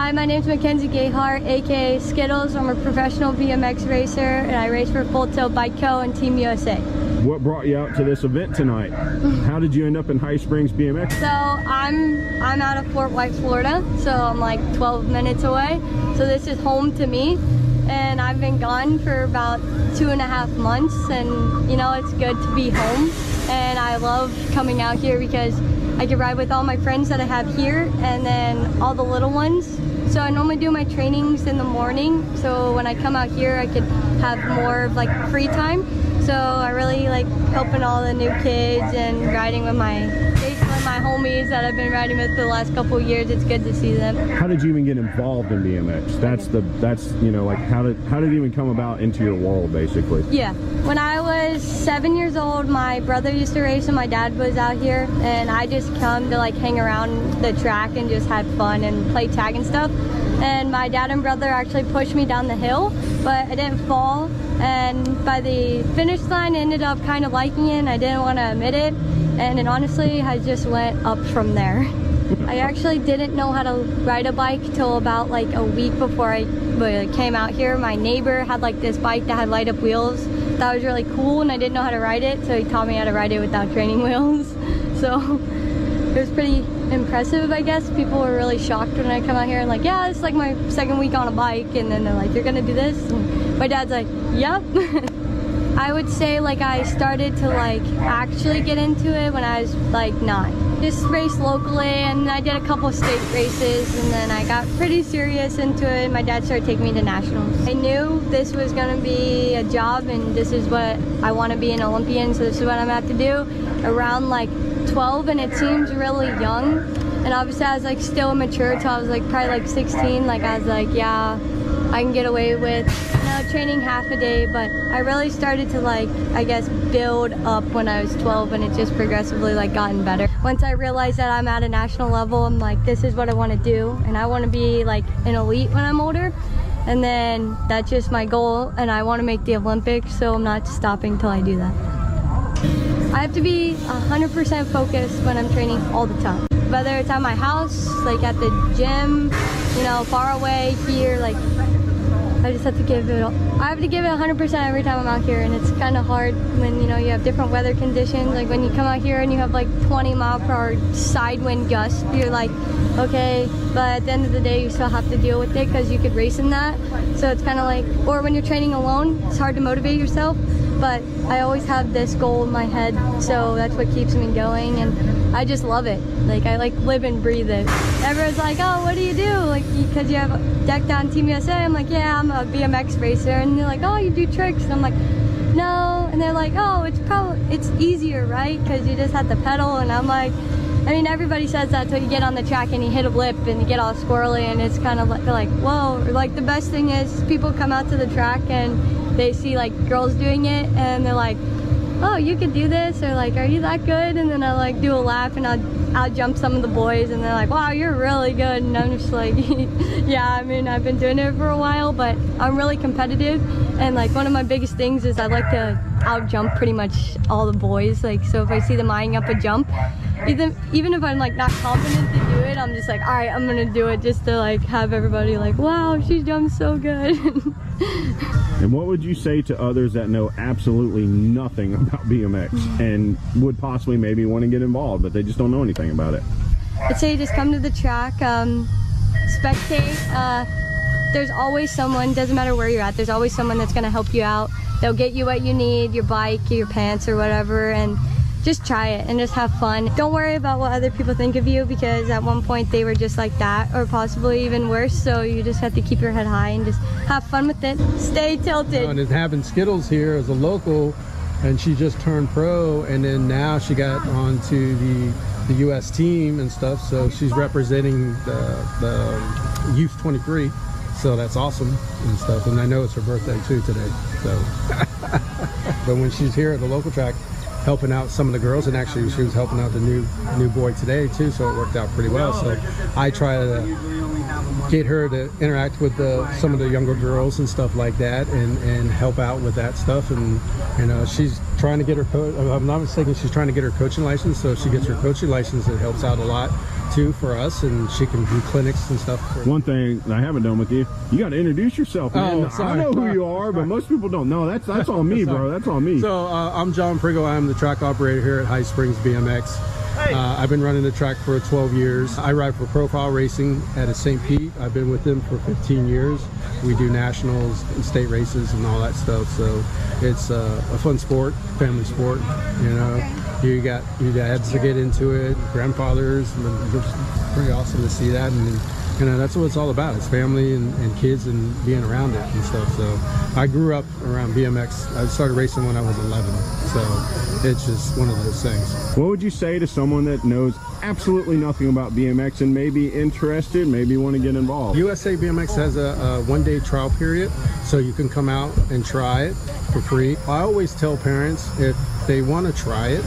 Hi, my name's Mackenzie Gayhart, aka Skittles. I'm a professional BMX racer, and I race for Full Tilt Bike Co. and Team USA. What brought you out to this event tonight? How did you end up in High Springs BMX? So I'm out of Fort White, Florida, so I'm like 12 minutes away. So this is home to me, and I've been gone for about 2.5 months, and you know, it's good to be home. And I love coming out here because I can ride with all my friends that I have here, and then all the little ones. So I normally do my trainings in the morning, so when I come out here I could have more of like free time. So I really like helping all the new kids and riding with my homies that I've been riding with for the last couple of years. It's good to see them. How did you even get involved in BMX? That's you know, like how did it even come about into your world, basically? Yeah, when I was 7 years old, my brother used to race and my dad was out here, and I just come to like hang around the track and just had fun and play tag and stuff. And my dad and brother actually pushed me down the hill, but I didn't fall. And by the finish line, I ended up kind of liking it, and I didn't want to admit it. And it honestly has just went up from there. I actually didn't know how to ride a bike till about like a week before I came out here. My neighbor had like this bike that had light up wheels. That was really cool, and I didn't know how to ride it, so he taught me how to ride it without training wheels. So it was pretty impressive, I guess. People were really shocked when I come out here and like, yeah, it's like my second week on a bike, and then they're like, you're gonna do this? And my dad's like, yep. I would say like I started to like actually get into it when I was like 9. Just raced locally, and I did a couple of state races, and then I got pretty serious into it. My dad started taking me to nationals. I knew this was gonna be a job, and this is what I want to be, an Olympian, so this is what I'm gonna have to do. Around like 12, and it seems really young, and obviously I was like still immature till I was like probably like 16. Like I was like, yeah, I can get away with, you know, training half a day. But I really started to like, I guess, build up when I was 12, and it just progressively like gotten better. Once I realized that I'm at a national level, I'm like, this is what I want to do, and I want to be like an elite when I'm older. And then that's just my goal, and I want to make the Olympics, so I'm not stopping till I do that. I have to be 100% focused when I'm training all the time. Whether it's at my house, like at the gym, you know, far away, here, like I just have to give it, I have to give it 100% every time I'm out here, and it's kind of hard when, you know, you have different weather conditions. Like when you come out here and you have like 20-mile-per-hour side wind gust, you're like, okay, but at the end of the day you still have to deal with it because you could race in that. So it's kind of like, or when you're training alone, it's hard to motivate yourself. But I always have this goal in my head, so that's what keeps me going, and I just love it. Like I like live and breathe it. Everyone's like, oh, what do you do? Like, because you have decked on Team USA. I'm like, yeah, I'm a BMX racer. And they're like, oh, you do tricks? And I'm like, no. And they're like, oh, it's easier, right? Because you just have to pedal. And I'm like, I mean, everybody says that until you get on the track and you hit a lip and you get all squirrely, and it's kind of like whoa. Like the best thing is people come out to the track and they see like girls doing it, and they're like, oh, you could do this, or like, are you that good? And then I like do a lap and I'll jump some of the boys, and they're like, wow, you're really good. And I'm just like, yeah, I mean, I've been doing it for a while, but I'm really competitive, and like one of my biggest things is I like to out jump pretty much all the boys. Like, so if I see them eyeing up a jump, even if I'm like not confident to do it, I'm just like, all right, I'm gonna do it just to like have everybody like, wow, she jumps so good. And what would you say to others that know absolutely nothing about BMX and would possibly maybe want to get involved, but they just don't know anything about it? I'd say just come to the track, spectate. There's always someone, doesn't matter where you're at, there's always someone that's going to help you out. They'll get you what you need, your bike, your pants, or whatever, and just try it and just have fun. Don't worry about what other people think of you, because at one point they were just like that, or possibly even worse. So you just have to keep your head high and just have fun with it. Stay tilted. And having Skittles here as a local, and she just turned pro, and then now she got onto the U.S. team and stuff. So she's representing the Youth 23. So that's awesome and stuff. And I know it's her birthday too today. So, but when she's here at the local track, helping out some of the girls, and actually she was helping out the new boy today too, so it worked out pretty well. So I try to get her to interact with some of the younger girls and stuff like that, and help out with that stuff. And she's trying to get her I'm not mistaken, she's trying to get her coaching license. So if she gets her coaching license, it helps out a lot too for us, and she can do clinics and stuff. One thing I haven't done with you, you got to introduce yourself, man. Oh, sorry. I know who you are, but most people don't know. That's on me, bro. That's on me. So I'm John Priggle. I'm the track operator here at High Springs BMX. I've been running the track for 12 years. I ride for Profile Racing at St. Pete. I've been with them for 15 years. We do nationals and state races and all that stuff. So it's a fun sport, family sport. You know, you got your dads to get into it, grandfathers. And it's pretty awesome to see that. And you know, that's what it's all about. It's family and kids and being around it and stuff. So I grew up around BMX. I started racing when I was 11. So it's just one of those things. What would you say to someone that knows absolutely nothing about BMX and may be interested, maybe want to get involved? USA BMX has a one-day trial period, so you can come out and try it for free. I always tell parents, if they want to try it,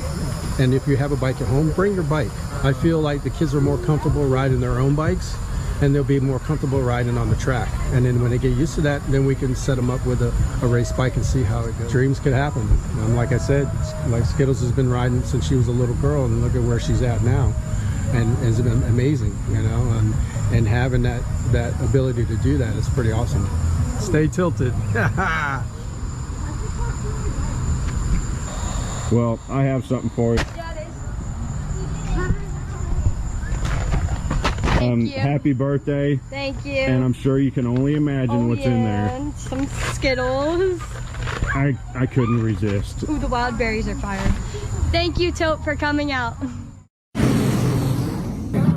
and if you have a bike at home, bring your bike. I feel like the kids are more comfortable riding their own bikes, and they'll be more comfortable riding on the track. And then when they get used to that, then we can set them up with a race bike and see how it goes. Dreams could happen. And like I said, like Skittles has been riding since she was a little girl, and look at where she's at now. And it's been amazing, you know, and having that ability to do that is pretty awesome. Stay tilted. Well, I have something for you. Thank you. Happy birthday. Thank you. And I'm sure you can only imagine what's in there. And some Skittles. I couldn't resist. Ooh, the wild berries are fire. Thank you, Tote, for coming out.